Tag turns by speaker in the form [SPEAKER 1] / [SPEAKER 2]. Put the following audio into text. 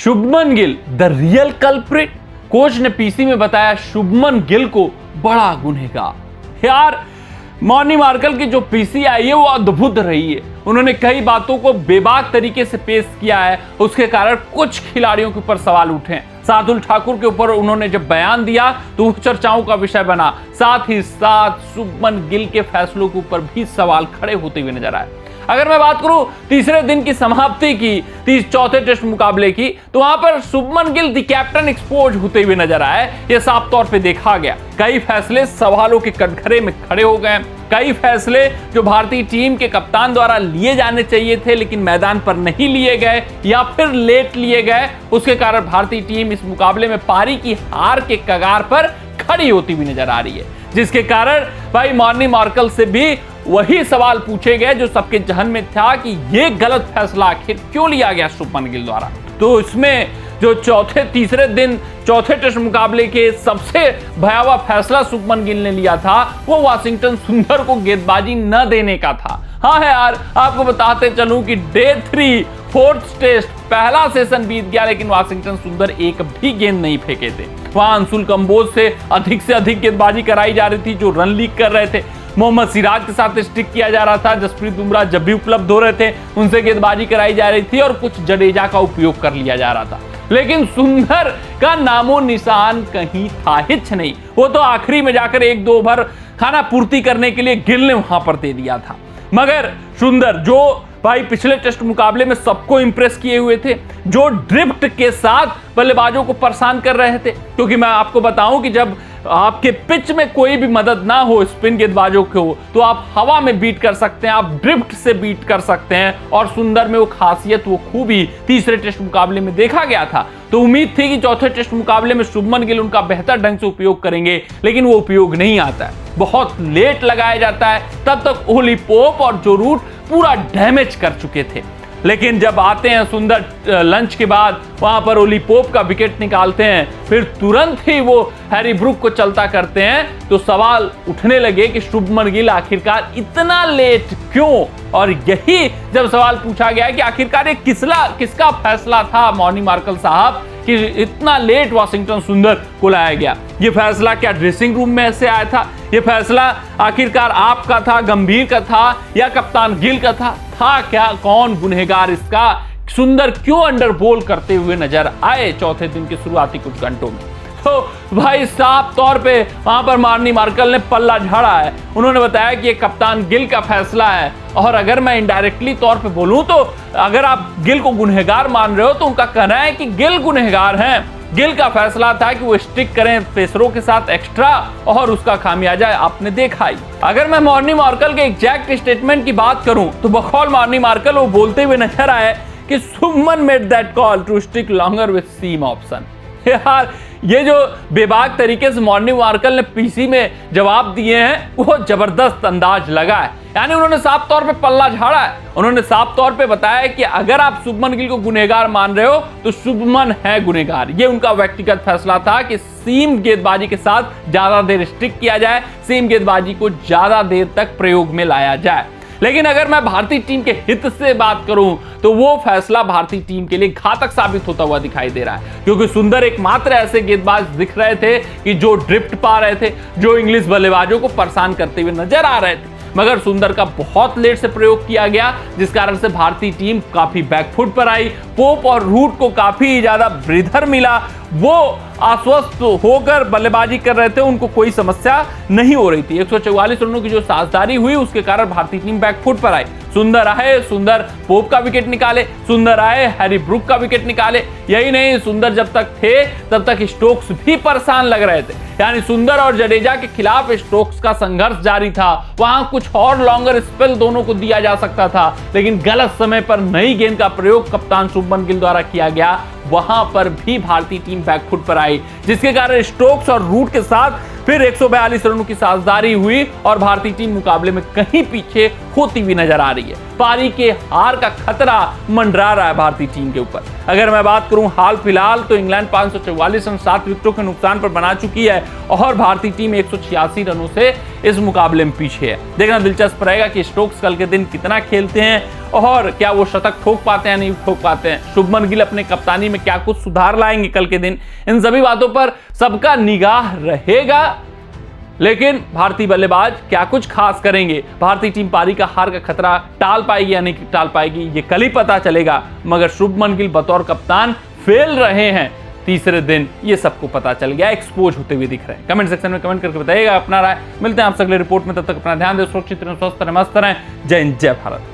[SPEAKER 1] Shubman Gill the real culprit. Coach ने PC में बताया शुभमन गिल को बड़ा गुनहगार। यार मॉर्नी मार्कल की जो पीसी आई है वो अद्भुत रही है। उन्होंने कई बातों को बेबाक तरीके से पेश किया है, उसके कारण कुछ खिलाड़ियों के ऊपर सवाल उठे। शार्दुल ठाकुर के ऊपर उन्होंने जब बयान दिया तो वो चर्चाओं का विषय बना। साथ ही साथ शुभमन गिल के फैसलों के ऊपर भी सवाल खड़े होते हुए नजर आए। अगर मैं बात करूं तीसरे दिन की समाप्ति की, चौथे टेस्ट मुकाबले की, तो वहां पर Shubman Gill the captain expose होते हुए नजर आए। यह साफ तौर पे देखा गया। कई फैसले सवालों के कटघरे में खड़े हो गए। कई फैसले जो भारतीय टीम के कप्तान द्वारा लिए जाने चाहिए थे लेकिन मैदान पर नहीं लिए गए या फिर लेट लिए गए, उसके कारण भारतीय टीम इस मुकाबले में पारी की हार के कगार पर खड़ी होती हुई नजर आ रही है। जिसके कारण भाई मॉर्नी मार्कल से भी वही सवाल पूछे गए जो सबके जहन में था कि यह गलत फैसला आखिर क्यों लिया गया शुभमन गिल द्वारा। तो इसमें जो तीसरे दिन चौथे टेस्ट मुकाबले के सबसे भयावह फैसला शुभमन गिल ने लिया था वो वाशिंगटन सुंदर को गेंदबाजी न देने का था। हाँ है यार, आपको बताते चलूं कि डे 3 फोर्थ टेस्ट पहला सेशन बीत गया लेकिन वाशिंगटन सुंदर एक भी गेंद नहीं फेंके थे। वहां अंशुल कंबोज से अधिक गेंदबाजी कराई जा रही थी जो रन लीक कर रहे थे। मोहम्मद सिराज के साथ स्टिक किया जा रहा था। जसप्रीत बुमराह जब भी उपलब्ध हो रहे थे उनसे गेंदबाजी कराई जा रही थी और कुछ जडेजा का उपयोग कर लिया जा रहा था। लेकिन सुंदर का नामो निशान कहीं था हिच नहीं। वो तो आखिरी में जाकर 1-2 ओवर खाना पूर्ति करने के लिए गिल ने वहां पर दे दिया था। मगर सुंदर जो भाई पिछले टेस्ट मुकाबले में सबको इंप्रेस किए हुए थे, जो ड्रिफ्ट के साथ बल्लेबाजों को परेशान कर रहे थे, क्योंकि मैं आपको बताऊं कि जब आपके पिच में कोई भी मदद ना हो स्पिन गेंदबाजों को तो आप हवा में बीट कर सकते हैं, आप ड्रिफ्ट से बीट कर सकते हैं। और सुंदर में वो खासियत, वो खूबी तीसरे टेस्ट मुकाबले में देखा गया था। तो उम्मीद थी कि चौथे टेस्ट मुकाबले में शुभमन गिल उनका बेहतर ढंग से उपयोग करेंगे, लेकिन वो उपयोग नहीं आता है, बहुत लेट लगाया जाता है। तब तक ओली पोप और जो रूट पूरा डैमेज कर चुके थे। लेकिन जब आते हैं सुंदर लंच के बाद वहां पर ओली पोप का विकेट निकालते हैं, फिर तुरंत ही वो हैरी ब्रूक को चलता करते हैं, तो सवाल उठने लगे कि शुभमन गिल आखिरकार इतना लेट क्यों। और यही जब सवाल पूछा गया कि आखिरकार ये किसका फैसला था मॉर्नी मार्कल साहब कि इतना लेट वाशिंगटन सुंदर को लाया गया। ये फैसला क्या ड्रेसिंग रूम में ऐसे आया था? ये फैसला आखिरकार आपका था, गंभीर का था या कप्तान गिल का था क्या? कौन गुनहगार इसका? सुंदर क्यों अंडर बोल करते हुए नजर आए चौथे दिन के शुरुआती कुछ घंटों में? तो भाई साफ तौर पे वहां पर मॉर्नी मार्कल ने पल्ला झाड़ा है। उन्होंने बताया कि ये कप्तान गिल का फैसला है। और अगर मैं इनडायरेक्टली तौर पे बोलूं तो अगर आप गिल को गुनहगार मान रहे हो तो उनका कहना है कि गिल गुनहगार हैं। गिल का फैसला था कि वो स्टिक करें पेसरों के साथ एक्स्ट्रा और उसका खामियाजा आपने देखा ही। अगर मैं मॉर्नी मार्कल के एग्जैक्ट स्टेटमेंट की बात करूं तो बकौल मॉर्नी मार्कल वो बोलते हुए नजर आए कि Shubman made that call to stick longer with seam option. यार ये जो बेबाक तरीके से मॉर्नी मार्कल ने पीसी में जवाब दिए हैं वो जबरदस्त अंदाज लगा है। यानी उन्होंने साफ तौर पे पल्ला झाड़ा है। उन्होंने साफ तौर पे बताया कि अगर आप शुभमन गिल को गुनहगार मान रहे हो तो शुभमन है गुनहगार। ये उनका व्यक्तिगत फैसला था कि सीम गेंदबाजी के साथ ज्यादा देर स्टिक किया जाए, सीम गेंदबाजी को ज्यादा देर तक प्रयोग में लाया जाए। लेकिन अगर मैं भारतीय टीम के हित से बात करूं तो वो फैसला भारतीय टीम के लिए घातक साबित होता हुआ दिखाई दे रहा है, क्योंकि सुंदर एकमात्र ऐसे गेंदबाज दिख रहे थे कि जो ड्रिफ्ट पा रहे थे, जो इंग्लिश बल्लेबाजों को परेशान करते हुए नजर आ रहे थे। मगर सुंदर का बहुत लेट से प्रयोग किया गया, जिस कारण से भारतीय टीम काफी बैकफुट पर आई। पोप और रूट को काफी ज्यादा ब्रीथर मिला, वो आश्वस्त होकर बल्लेबाजी कर रहे थे, उनको कोई समस्या नहीं हो रही थी। 144 रनों की जो साझेदारी हुई उसके कारण भारतीय टीम बैकफुट पर आई। सुंदर आए, सुंदर पोप का विकेट निकाले, सुंदर आए, हैरी ब्रूक का विकेट निकाले। यही नहीं, सुंदर जब तक थे तब तक स्टोक्स भी परेशान लग रहे थे। यानी सुंदर और जडेजा के खिलाफ स्टोक्स का संघर्ष जारी था। वहां कुछ और लॉन्गर स्पेल दोनों को दिया जा सकता था, लेकिन गलत समय पर नई गेंद का प्रयोग कप्तान शुभमन गिल द्वारा किया गया। वहां पर भी भारतीय टीम बैकफुट पर आई, जिसके कारण स्टोक्स और रूट के साथ फिर 142 रनों की साझेदारी हुई और भारतीय टीम मुकाबले में कहीं पीछे होती हुई नजर आ रही है। पारी के हार का खतरा मंडरा रहा है भारतीय टीम के ऊपर। अगर मैं बात करूं हाल फिलहाल तो इंग्लैंड 544 रन 7 विकेटों के नुकसान पर बना चुकी है और भारतीय टीम 186 रनों से इस मुकाबले में पीछे है। देखना दिलचस्प रहेगा कि स्टोक्स कल के दिन कितना खेलते हैं और क्या वो शतक ठोक पाते हैं नहीं ठोक पाते हैं। शुभमन गिल अपने कप्तानी में क्या कुछ सुधार लाएंगे कल के दिन, इन सभी बातों पर सबका निगाह रहेगा। लेकिन भारतीय बल्लेबाज क्या कुछ खास करेंगे, भारतीय टीम पारी का हार का खतरा टाल पाएगी या नहीं टाल पाएगी, ये कल ही पता चलेगा। मगर शुभमन गिल बतौर कप्तान फेल रहे हैं तीसरे दिन, ये सबको पता चल गया, एक्सपोज होते हुए दिख रहे हैं। कमेंट सेक्शन में कमेंट करके बताइएगा अपना राय। मिलते हैं आपसे अगले रिपोर्ट में, तब तक अपना ध्यान दें, सुरक्षित रहें, स्वस्थ रहें, मस्त रहें। जय हिंद, जय भारत।